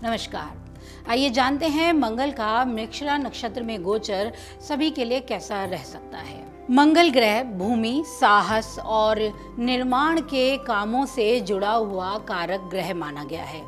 नमस्कार। आइए जानते हैं मंगल का मृगशिरा नक्षत्र में गोचर सभी के लिए कैसा रह सकता है। मंगल ग्रह भूमि, साहस और निर्माण के कामों से जुड़ा हुआ कारक ग्रह माना गया है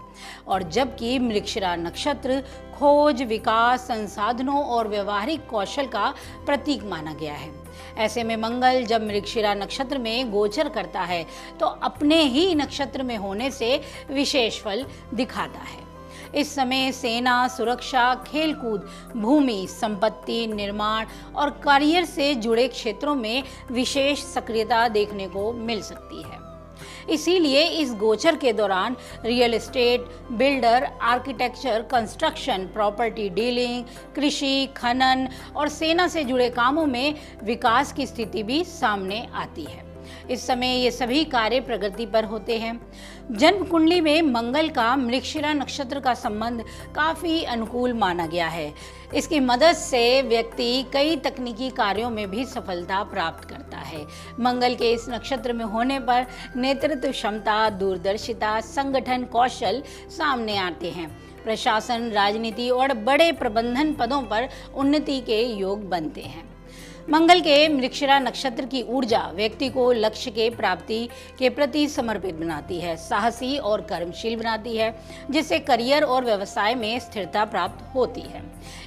और जबकि मृगशिरा नक्षत्र खोज, विकास, संसाधनों और व्यवहारिक कौशल का प्रतीक माना गया है। ऐसे में मंगल जब मृगशिरा नक्षत्र में गोचर करता है तो अपने ही नक्षत्र में होने से विशेष फल दिखाता है। इस समय सेना, सुरक्षा, खेलकूद, भूमि, संपत्ति, निर्माण और करियर से जुड़े क्षेत्रों में विशेष सक्रियता देखने को मिल सकती है। इसीलिए इस गोचर के दौरान real estate, builder, architecture, construction, property dealing, कृषि, खनन और सेना से जुड़े कामों में विकास की स्थिति भी सामने आती है। इस समय ये सभी कार्य प्रगति पर होते हैं। जन्म कुंडली में मंगल का मृगशिरा नक्षत्र का संबंध काफी अनुकूल माना गया है। इसकी मदद से व्यक्ति कई तकनीकी कार्यों में भी सफलता प्राप्त करता है। मंगल के इस नक्षत्र में होने पर नेतृत्व क्षमता, दूरदर्शिता, संगठन कौशल सामने आते हैं। प्रशासन, राजनीति और बड़े प्रबंधन पदों पर उन्नति के योग बनते हैं। मंगल के मृगशिरा नक्षत्र की ऊर्जा व्यक्ति को लक्ष्य के प्राप्ति के प्रति समर्पित बनाती है, साहसी और कर्मशील बनाती है, जिससे करियर और व्यवसाय में स्थिरता प्राप्त होती है।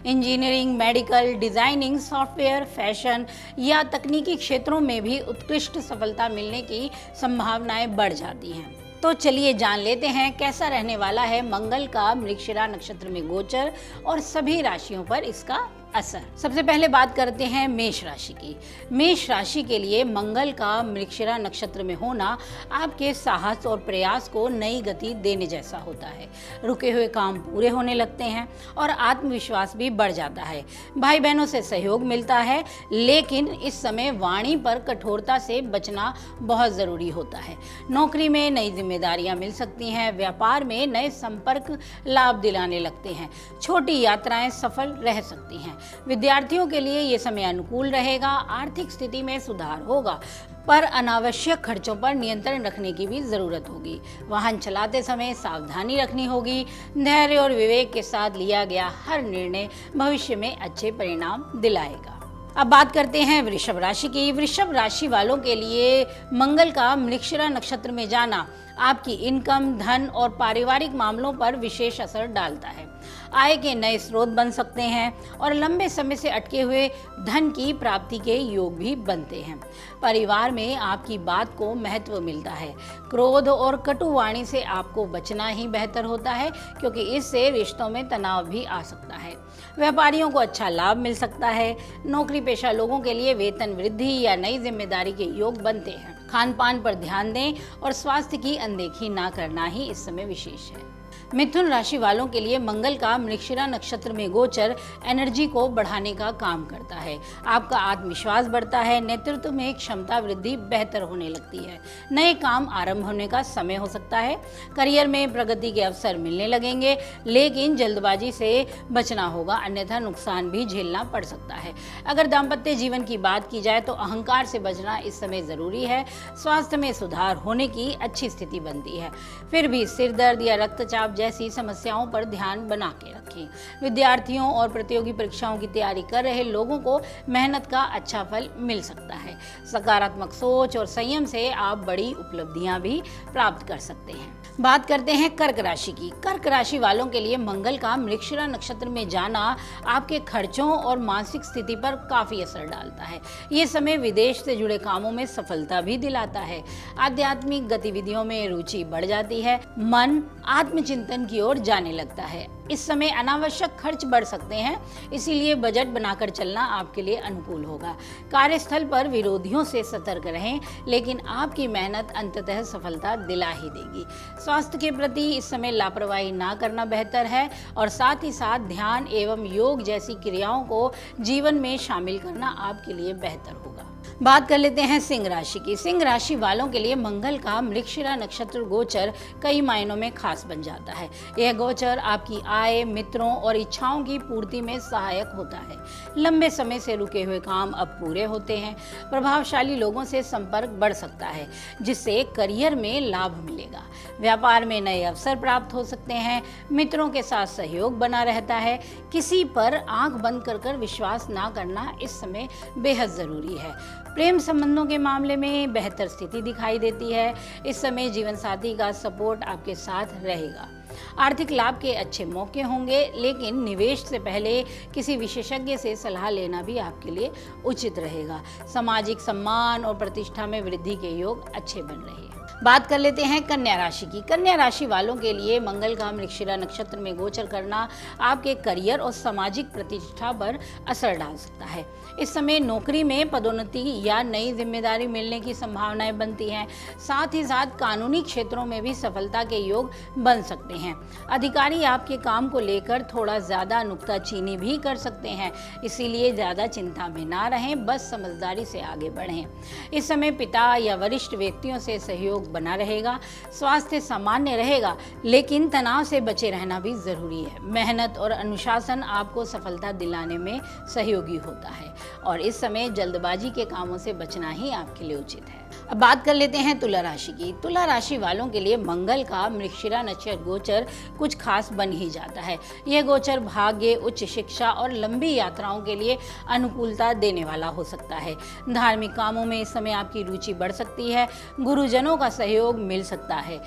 Engineering, medical, designing, software, fashion या तकनीकी क्षेत्रों में भी उत्कृष्ट सफलता मिलने की संभावनाएं बढ़ जाती हैं। तो चलिए जान लेते हैं कैसा रहने वाला है मंगल का मृगशिरा नक्षत्र में गोचर और सभी राशियों पर इसका असर। सबसे पहले बात करते हैं मेष राशि की। मेष राशि के लिए मंगल का मृगशिरा नक्षत्र में होना आपके साहस और प्रयास को नई गति देने जैसा होता है। रुके हुए काम पूरे होने लगते हैं और आत्मविश्वास भी बढ़ जाता है। भाई बहनों से सहयोग मिलता है, लेकिन इस समय वाणी पर कठोरता से बचना बहुत जरूरी होता है। नौकरी में नई जिम्मेदारियां मिल सकती हैं। व्यापार में नए संपर्क लाभ दिलाने लगते हैं। छोटी यात्राएं सफल रह सकती हैं। विद्यार्थियों के लिए ये समय अनुकूल रहेगा। आर्थिक स्थिति में सुधार होगा, पर अनावश्यक खर्चों पर नियंत्रण रखने की भी जरूरत होगी। वाहन चलाते समय सावधानी रखनी होगी। धैर्य और विवेक के साथ लिया गया हर निर्णय भविष्य में अच्छे परिणाम दिलाएगा। अब बात करते हैं वृषभ राशि की। वृषभ राशि वालों के लिए मंगल का मृगशिरा नक्षत्र में जाना आपकी इनकम, धन और पारिवारिक मामलों पर विशेष असर डालता है। आय के नए स्रोत बन सकते हैं और लंबे समय से अटके हुए धन की प्राप्ति के योग भी बनते हैं। परिवार में आपकी बात को महत्व मिलता है। क्रोध और कटु वाणी से आपको बचना ही बेहतर होता है, क्योंकि इससे रिश्तों में तनाव भी आ सकता है। व्यापारियों को अच्छा लाभ मिल सकता है। नौकरी पेशा लोगों के लिए वेतन वृद्धि या नई जिम्मेदारी के योग बनते हैं। खान पान पर ध्यान दें और स्वास्थ्य की अनदेखी ना करना ही इस समय विशेष है। मिथुन राशि वालों के लिए मंगल का मृगशिरा नक्षत्र में गोचर एनर्जी को बढ़ाने का काम करता है। आपका आत्मविश्वास बढ़ता है। नेतृत्व में क्षमता वृद्धि बेहतर होने लगती है। नए काम आरंभ होने का समय हो सकता है। करियर में प्रगति के अवसर मिलने लगेंगे, लेकिन जल्दबाजी से बचना होगा, अन्यथा नुकसान भी झेलना पड़ सकता है। अगर दाम्पत्य जीवन की बात की जाए तो अहंकार से बचना इस समय जरूरी है। स्वास्थ्य में सुधार होने की अच्छी स्थिति बनती है। फिर भी सिर दर्द या रक्तचाप जैसी समस्याओं पर ध्यान बना के रखें। विद्यार्थियों और प्रतियोगी परीक्षाओं की तैयारी कर रहे लोगों को मेहनत का अच्छा फल मिल सकता है। सकारात्मक सोच और संयम से आप बड़ी उपलब्धियां भी प्राप्त कर सकते हैं। बात करते हैं कर्क राशि की। कर्क राशि वालों के लिए मंगल का मृगशिरा नक्षत्र में जाना आपके खर्चों और मानसिक स्थिति पर काफी असर डालता है। ये समय विदेश से जुड़े कामों में सफलता भी दिलाता है। आध्यात्मिक गतिविधियों में रुचि बढ़ जाती है। मन आत्मचिंतन की ओर जाने लगता है। इस समय अनावश्यक खर्च बढ़ सकते हैं, इसीलिए बजट बनाकर चलना आपके लिए अनुकूल होगा। कार्यस्थल पर विरोधियों से सतर्क रहें, लेकिन आपकी मेहनत अंततः सफलता दिला ही देगी। स्वास्थ्य के प्रति इस समय लापरवाही ना करना बेहतर है और साथ ही साथ ध्यान एवं योग जैसी क्रियाओं को जीवन में शामिल करना आपके लिए बेहतर होगा। बात कर लेते हैं सिंह राशि की। सिंह राशि वालों के लिए मंगल का मृगशिरा नक्षत्र गोचर कई मायनों में खास बन जाता है। यह गोचर आपकी आय, मित्रों और इच्छाओं की पूर्ति में सहायक होता है। लंबे समय से रुके हुए काम अब पूरे होते हैं। प्रभावशाली लोगों से संपर्क बढ़ सकता है, जिससे करियर में लाभ मिलेगा। व्यापार में नए अवसर प्राप्त हो सकते हैं। मित्रों के साथ सहयोग बना रहता है। किसी पर आंख बंद कर विश्वास ना करना इस समय बेहद जरूरी है। प्रेम संबंधों के मामले में बेहतर स्थिति दिखाई देती है। इस समय जीवन साथी का सपोर्ट आपके साथ रहेगा। आर्थिक लाभ के अच्छे मौके होंगे, लेकिन निवेश से पहले किसी विशेषज्ञ से सलाह लेना भी आपके लिए उचित रहेगा। सामाजिक सम्मान और प्रतिष्ठा में वृद्धि के योग अच्छे बन रहे हैं। बात कर लेते हैं कन्या राशि की। कन्या राशि वालों के लिए मंगल का मृगशिरा नक्षत्र में गोचर करना आपके करियर और सामाजिक प्रतिष्ठा पर असर डाल सकता है। इस समय नौकरी में पदोन्नति या नई जिम्मेदारी मिलने की संभावनाएं बनती हैं। साथ ही साथ कानूनी क्षेत्रों में भी सफलता के योग बन सकते हैं। अधिकारी आपके काम को लेकर थोड़ा ज्यादा नुक्ताचीनी भी कर सकते हैं, इसीलिए ज्यादा चिंता में ना रहें, बस समझदारी से आगे बढ़ें। इस समय पिता या वरिष्ठ व्यक्तियों से सहयोग बना रहेगा। स्वास्थ्य सामान्य रहेगा, लेकिन तनाव से बचे रहना भी जरूरी है। मेहनत और अनुशासन आपको सफलता दिलाने में सहयोगी होता है और इस समय जल्दबाजी के कामों से बचना ही आपके लिए उचित है। अब बात कर लेते हैं तुला राशि की। तुला राशि वालों के लिए मंगल का मृगशिरा नक्षत्र गोचर कुछ खास बन ही जाता है। यह गोचर भाग्य, उच्च शिक्षा और लंबी यात्राओं के लिए अनुकूलता देने वाला हो सकता है। धार्मिक कामों में इस समय आपकी रुचि बढ़ सकती है। गुरुजनों का सहयोग मिल सकता है।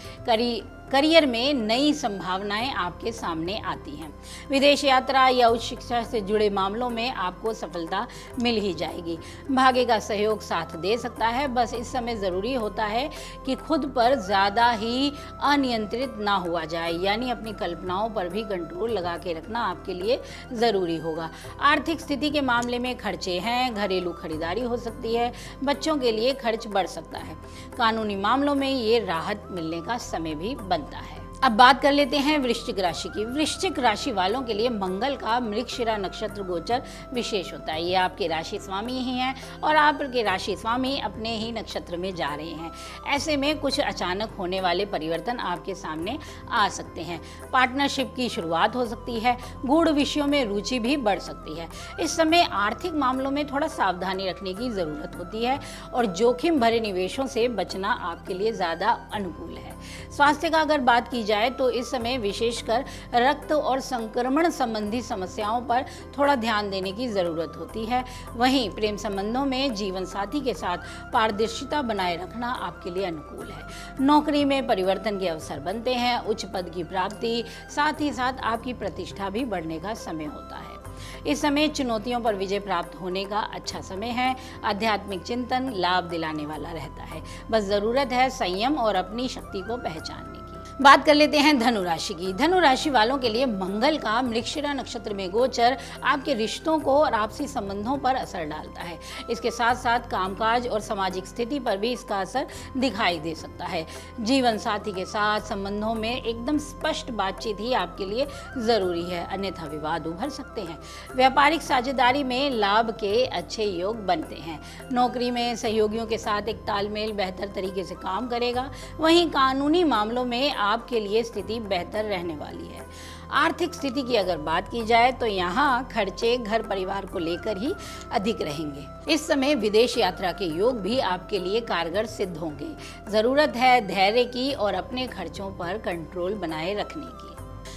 करियर में नई संभावनाएं आपके सामने आती हैं। विदेश यात्रा या उच्च शिक्षा से जुड़े मामलों में आपको सफलता मिल ही जाएगी। भाग्य का सहयोग साथ दे सकता है। बस इस समय ज़रूरी होता है कि खुद पर ज़्यादा ही अनियंत्रित ना हुआ जाए, यानी अपनी कल्पनाओं पर भी कंट्रोल लगा के रखना आपके लिए ज़रूरी होगा। आर्थिक स्थिति के मामले में खर्चे हैं। घरेलू खरीदारी हो सकती है। बच्चों के लिए खर्च बढ़ सकता है। कानूनी मामलों में ये राहत मिलने का समय भी बनता है। अब बात कर लेते हैं वृश्चिक राशि की। वृश्चिक राशि वालों के लिए मंगल का मृगशिरा नक्षत्र गोचर विशेष होता है। ये आपके राशि स्वामी ही हैं और आपके राशि स्वामी अपने ही नक्षत्र में जा रहे हैं। ऐसे में कुछ अचानक होने वाले परिवर्तन आपके सामने आ सकते हैं। पार्टनरशिप की शुरुआत हो सकती है। गूढ़ विषयों में रुचि भी बढ़ सकती है। इस समय आर्थिक मामलों में थोड़ा सावधानी रखने की ज़रूरत होती है और जोखिम भरे निवेशों से बचना आपके लिए ज़्यादा अनुकूल है। स्वास्थ्य का अगर बात की जाए तो इस समय विशेषकर रक्त और संक्रमण संबंधी समस्याओं पर थोड़ा ध्यान देने की जरूरत होती है। वहीं प्रेम संबंधों में जीवन साथी के साथ पारदर्शिता बनाए रखना आपके लिए अनुकूल है। नौकरी में परिवर्तन के अवसर बनते हैं। उच्च पद की प्राप्ति, साथ ही साथ आपकी प्रतिष्ठा भी बढ़ने का समय होता है। इस समय चुनौतियों पर विजय प्राप्त होने का अच्छा समय है। आध्यात्मिक चिंतन लाभ दिलाने वाला रहता है। बस जरूरत है संयम और अपनी शक्ति को पहचानने की। बात कर लेते हैं धनु राशि की। धनु राशि वालों के लिए मंगल का मृगशिरा नक्षत्र में गोचर आपके रिश्तों को और आपसी संबंधों पर असर डालता है। इसके साथ साथ कामकाज और सामाजिक स्थिति पर भी इसका असर दिखाई दे सकता है। जीवन साथी के साथ संबंधों में एकदम स्पष्ट बातचीत ही आपके लिए जरूरी है, अन्यथा विवाद उभर सकते हैं। व्यापारिक साझेदारी में लाभ के अच्छे योग बनते हैं। नौकरी में सहयोगियों के साथ एक तालमेल बेहतर तरीके से काम करेगा। वहीं कानूनी मामलों में आपके लिए स्थिति बेहतर रहने वाली है। आर्थिक स्थिति की अगर बात की जाए तो यहाँ खर्चे घर परिवार को लेकर ही अधिक रहेंगे। इस समय विदेश यात्रा के योग भी आपके लिए कारगर सिद्ध होंगे। जरूरत है धैर्य की और अपने खर्चों पर कंट्रोल बनाए रखने की।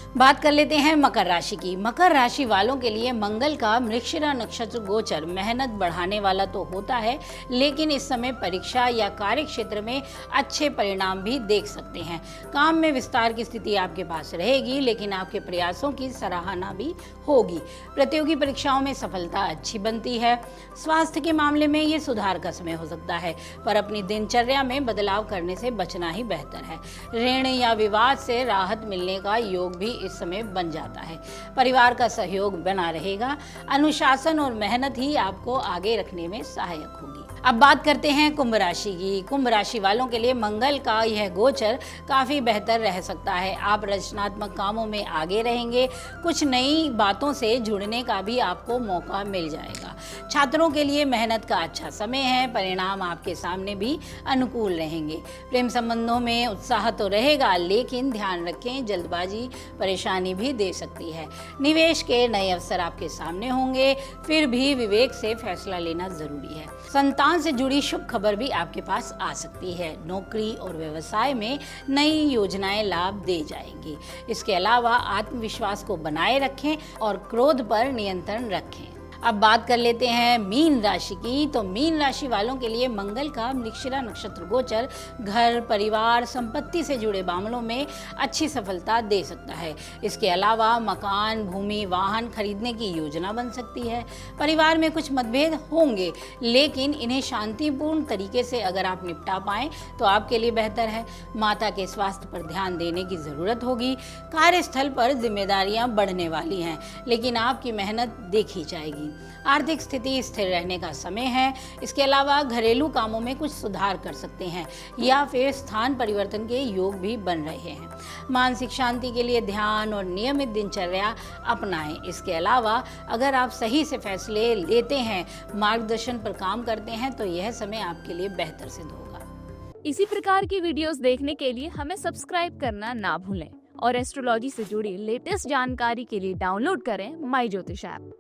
बात कर लेते हैं मकर राशि की। मकर राशि वालों के लिए मंगल का मृगशिरा नक्षत्र गोचर मेहनत बढ़ाने वाला तो होता है, लेकिन इस समय परीक्षा या कार्य क्षेत्र में अच्छे परिणाम भी देख सकते हैं। काम में विस्तार की स्थिति आपके पास रहेगी, लेकिन आपके प्रयासों की सराहना भी होगी। प्रतियोगी परीक्षाओं में सफलता अच्छी बनती है। स्वास्थ्य के मामले में ये सुधार का समय हो सकता है, पर अपनी दिनचर्या में बदलाव करने से बचना ही बेहतर है। ऋण या विवाद से राहत मिलने का योग भी इस समय बन जाता है। परिवार का सहयोग बना रहेगा। अनुशासन और मेहनत ही आपको आगे रखने में सहायक होगी। अब बात करते हैं कुंभ राशि की। कुंभ राशि वालों के लिए मंगल का यह गोचर काफी बेहतर रह सकता है। आप रचनात्मक कामों में आगे रहेंगे। कुछ नई बातों से जुड़ने का भी आपको मौका मिल जाएगा। छात्रों के लिए मेहनत का अच्छा समय है, परिणाम आपके सामने भी अनुकूल रहेंगे। प्रेम संबंधों में उत्साह तो रहेगा, लेकिन ध्यान रखें जल्दबाजी परेशानी भी दे सकती है। निवेश के नए अवसर आपके सामने होंगे, फिर भी विवेक से फैसला लेना जरूरी है। संतान से जुड़ी शुभ खबर भी आपके पास आ सकती है। नौकरी और व्यवसाय में नई योजनाएं लाभ दे जाएंगी। इसके अलावा आत्मविश्वास को बनाए रखें और क्रोध पर नियंत्रण रखें। अब बात कर लेते हैं मीन राशि की। तो मीन राशि वालों के लिए मंगल का मृगशिरा नक्षत्र गोचर घर, परिवार, संपत्ति से जुड़े मामलों में अच्छी सफलता दे सकता है। इसके अलावा मकान, भूमि, वाहन खरीदने की योजना बन सकती है। परिवार में कुछ मतभेद होंगे, लेकिन इन्हें शांतिपूर्ण तरीके से अगर आप निपटा पाएं तो आपके लिए बेहतर है। माता के स्वास्थ्य पर ध्यान देने की जरूरत होगी। कार्यस्थल पर जिम्मेदारियां बढ़ने वाली हैं, लेकिन आपकी मेहनत देखी जाएगी। आर्थिक स्थिति स्थिर रहने का समय है। इसके अलावा घरेलू कामों में कुछ सुधार कर सकते हैं या फिर स्थान परिवर्तन के योग भी बन रहे हैं। मानसिक शांति के लिए ध्यान और नियमित दिनचर्या अपनाएं। इसके अलावा अगर आप सही से फैसले लेते हैं, मार्गदर्शन पर काम करते हैं, तो यह समय आपके लिए बेहतर सिद्ध होगा। इसी प्रकार की वीडियोस देखने के लिए हमें सब्सक्राइब करना ना भूलें और एस्ट्रोलॉजी से जुड़ी लेटेस्ट जानकारी के लिए डाउनलोड करें माई ज्योतिष ऐप।